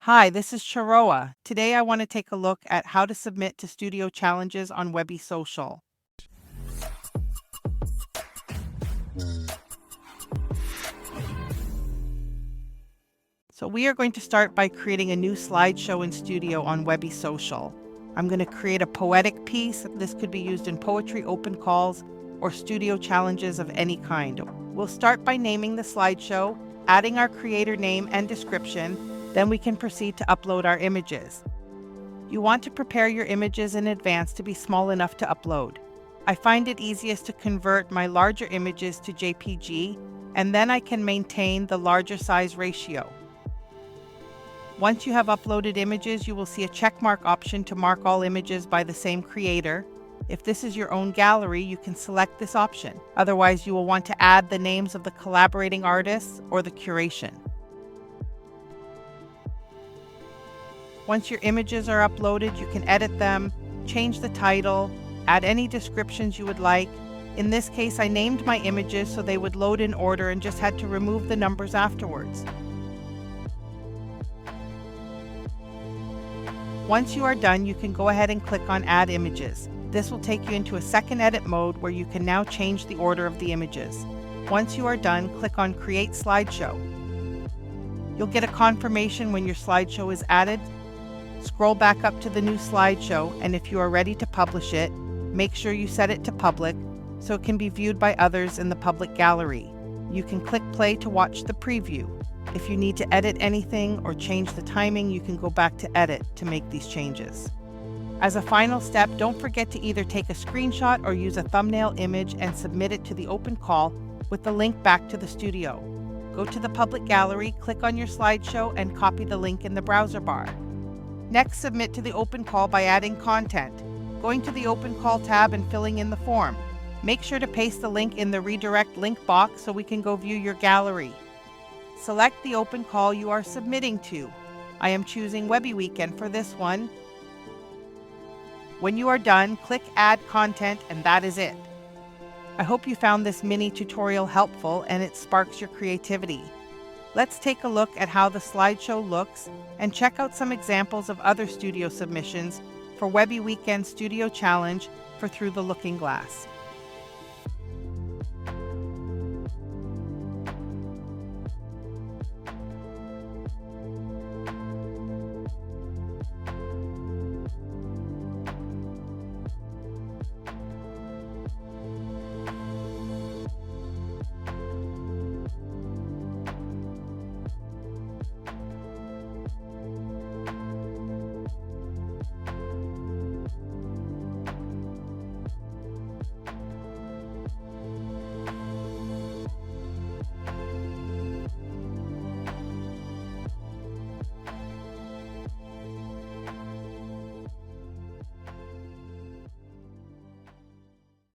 Hi, this is Charoa. Today I want to take a look at how to submit to studio challenges on Webbie Social. So we are going to start by creating a new slideshow in Studio on Webbie Social. I'm going to create a poetic piece. This could be used in poetry, open calls, or studio challenges of any kind. We'll start by naming the slideshow, adding our creator name and description, then we can proceed to upload our images. You want to prepare your images in advance to be small enough to upload. I find it easiest to convert my larger images to JPG, and then I can maintain the larger size ratio. Once you have uploaded images, you will see a checkmark option to mark all images by the same creator. If this is your own gallery, you can select this option. Otherwise, you will want to add the names of the collaborating artists or the curation. Once your images are uploaded, you can edit them, change the title, add any descriptions you would like. In this case, I named my images so they would load in order and just had to remove the numbers afterwards. Once you are done, you can go ahead and click on Add Images. This will take you into a second edit mode where you can now change the order of the images. Once you are done, click on Create Slideshow. You'll get a confirmation when your slideshow is added. Scroll back up to the new slideshow, and if you are ready to publish it, make sure you set it to public so it can be viewed by others in the public gallery. You can click play to watch the preview. If you need to edit anything or change the timing, you can go back to edit to make these changes. As a final step, don't forget to either take a screenshot or use a thumbnail image and submit it to the open call with the link back to the studio. Go to the public gallery, click on your slideshow, and copy the link in the browser bar. Next, submit to the open call by adding content, going to the open call tab and filling in the form. Make sure to paste the link in the redirect link box so we can go view your gallery. Select the open call you are submitting to. I am choosing Webbie Weekend for this one. When you are done, click Add Content, and that is it. I hope you found this mini tutorial helpful and it sparks your creativity. Let's take a look at how the slideshow looks and check out some examples of other studio submissions for Webbie Weekend Studio Challenge for Through the Looking Glass.